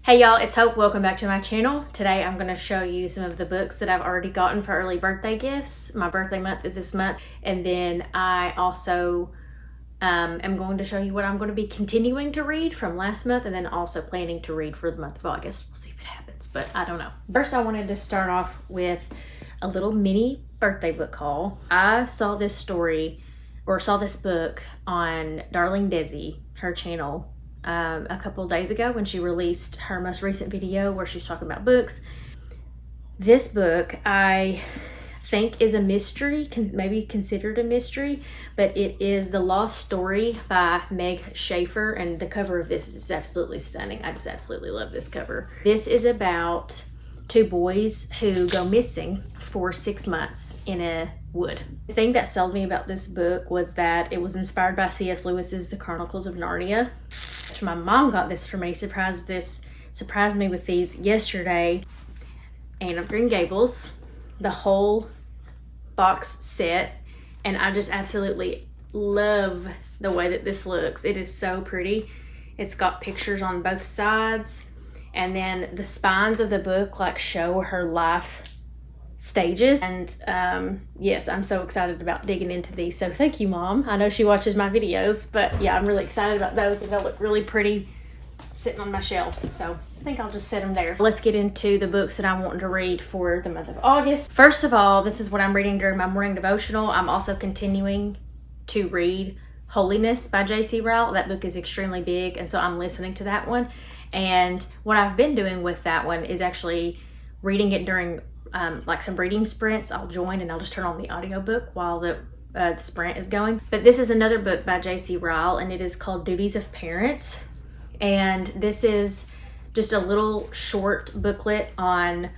Hey y'all, it's Hope. Welcome back to my channel. Today I'm going to show you some of the books that I've already gotten for early birthday gifts. My birthday month is this month, and then I also am going to show you what I'm going to be continuing to read from last month, and then also planning to read for the month of August. We'll see if it happens, but I don't know. First, I wanted to start off with a little mini birthday book haul. I saw this book on Darling Desi, her channel, a couple of days ago when she released her most recent video where she's talking about books. This book I think is a mystery, maybe considered a mystery, but it is The Lost Story by Meg Schaefer, and the cover of this is absolutely stunning. I just absolutely love this cover. This is about two boys who go missing for 6 months in a wood. The thing that sold me about this book was that it was inspired by C.S. Lewis's The Chronicles of Narnia. My mom got this for me, surprised me with these yesterday. Anne of Green Gables, the whole box set, and I just absolutely love the way that this looks. It is so pretty. It's got pictures on both sides, and then the spines of the book like show her life stages. And yes, I'm so excited about digging into these, so thank you, Mom. I know she watches my videos, but yeah, I'm really excited about those, and they'll look really pretty sitting on my shelf, so I think I'll just set them there. Let's get into the books that I'm wanting to read for the month of August. First of all, this is what I'm reading during my morning devotional. I'm also continuing to read Holiness by J.C. Ryle. That book is extremely big, and so I'm listening to that one. And what I've been doing with that one is actually reading it during like some reading sprints. I'll join and I'll just turn on the audiobook while the sprint is going. But this is another book by J.C. Ryle, and it is called Duties of Parents. And this is just a little short booklet on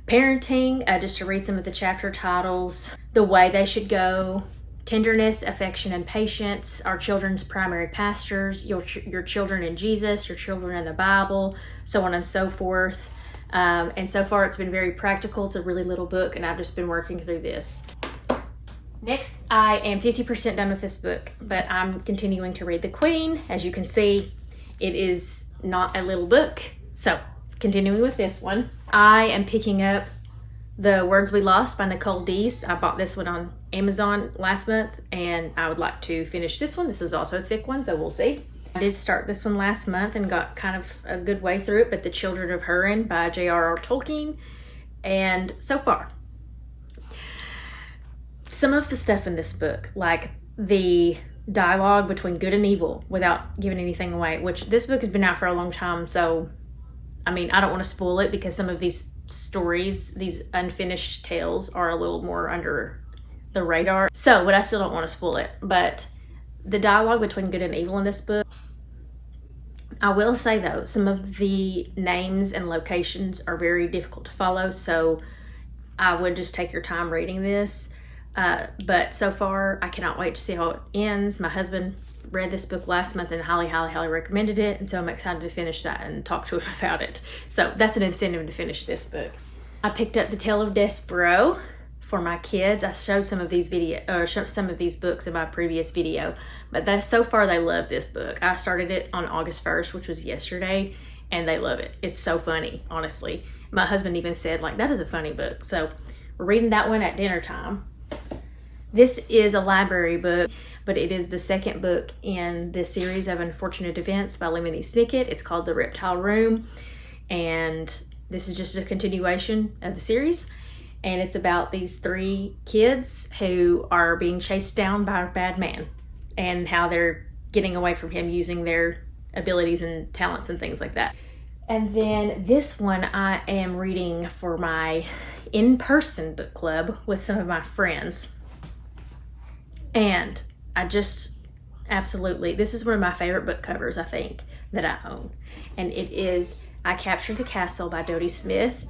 parenting, just to read some of the chapter titles. The way they should go, tenderness, affection, and patience, our children's primary pastors, your children in Jesus, your children in the Bible, so on and so forth. And so far it's been very practical. It's a really little book, and I've just been working through this. Next, I am 50% done with this book, but I'm continuing to read The Queen. As you can see, it is not a little book, so continuing with this one. I am picking up The Words We Lost by Nicole Deese. I bought this one on Amazon last month, and I would like to finish this one. This is also a thick one, so we'll see. I did start this one last month and got kind of a good way through it, but The Children of Hurin by J.R.R. Tolkien. And so far, some of the stuff in this book, like the dialogue between good and evil, without giving anything away, which this book has been out for a long time, so I mean, I don't want to spoil it because some of these stories, these unfinished tales, are a little more under the radar. So, but I still don't want to spoil it. But the dialogue between good and evil in this book, I will say though, some of the names and locations are very difficult to follow, so I would just take your time reading this. But so far, I cannot wait to see how it ends. My husband read this book last month and highly recommended it, and so I'm excited to finish that and talk to him about it. So that's an incentive to finish this book. I picked up The Tale of Despero for my kids. I showed some of these books in my previous video, but so far they love this book. I started it on August 1st, which was yesterday, and they love it. It's so funny, honestly. My husband even said, like, that is a funny book. So we're reading that one at dinner time. This is a library book, but it is the second book in the series of Unfortunate Events by Lemony Snicket. It's called The Reptile Room, and this is just a continuation of the series. And it's about these three kids who are being chased down by a bad man, and how they're getting away from him using their abilities and talents and things like that. And then this one I am reading for my in-person book club with some of my friends. And I just absolutely, this is one of my favorite book covers, I think, that I own. And it is I Captured the Castle by Dodie Smith.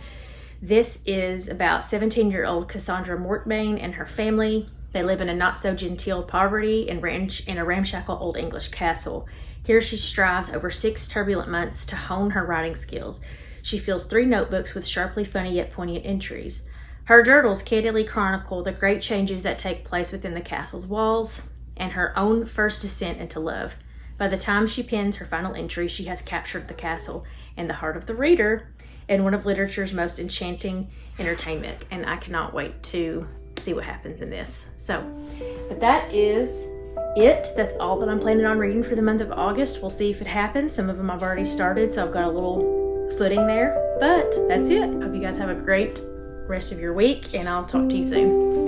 This is about 17-year-old Cassandra Mortmain and her family. They live in a not-so-genteel poverty in a ramshackle old English castle. Here she strives over 6 turbulent months to hone her writing skills. She fills 3 notebooks with sharply funny yet poignant entries. Her journals candidly chronicle the great changes that take place within the castle's walls and her own first descent into love. By the time she pens her final entry, she has captured the castle and the heart of the reader in one of literature's most enchanting entertainment. And I cannot wait to see what happens in this. So, but that is it. That's all that I'm planning on reading for the month of August. We'll see if it happens. Some of them I've already started, so I've got a little footing there. But that's it. Hope you guys have a great rest of your week, and I'll talk to you soon.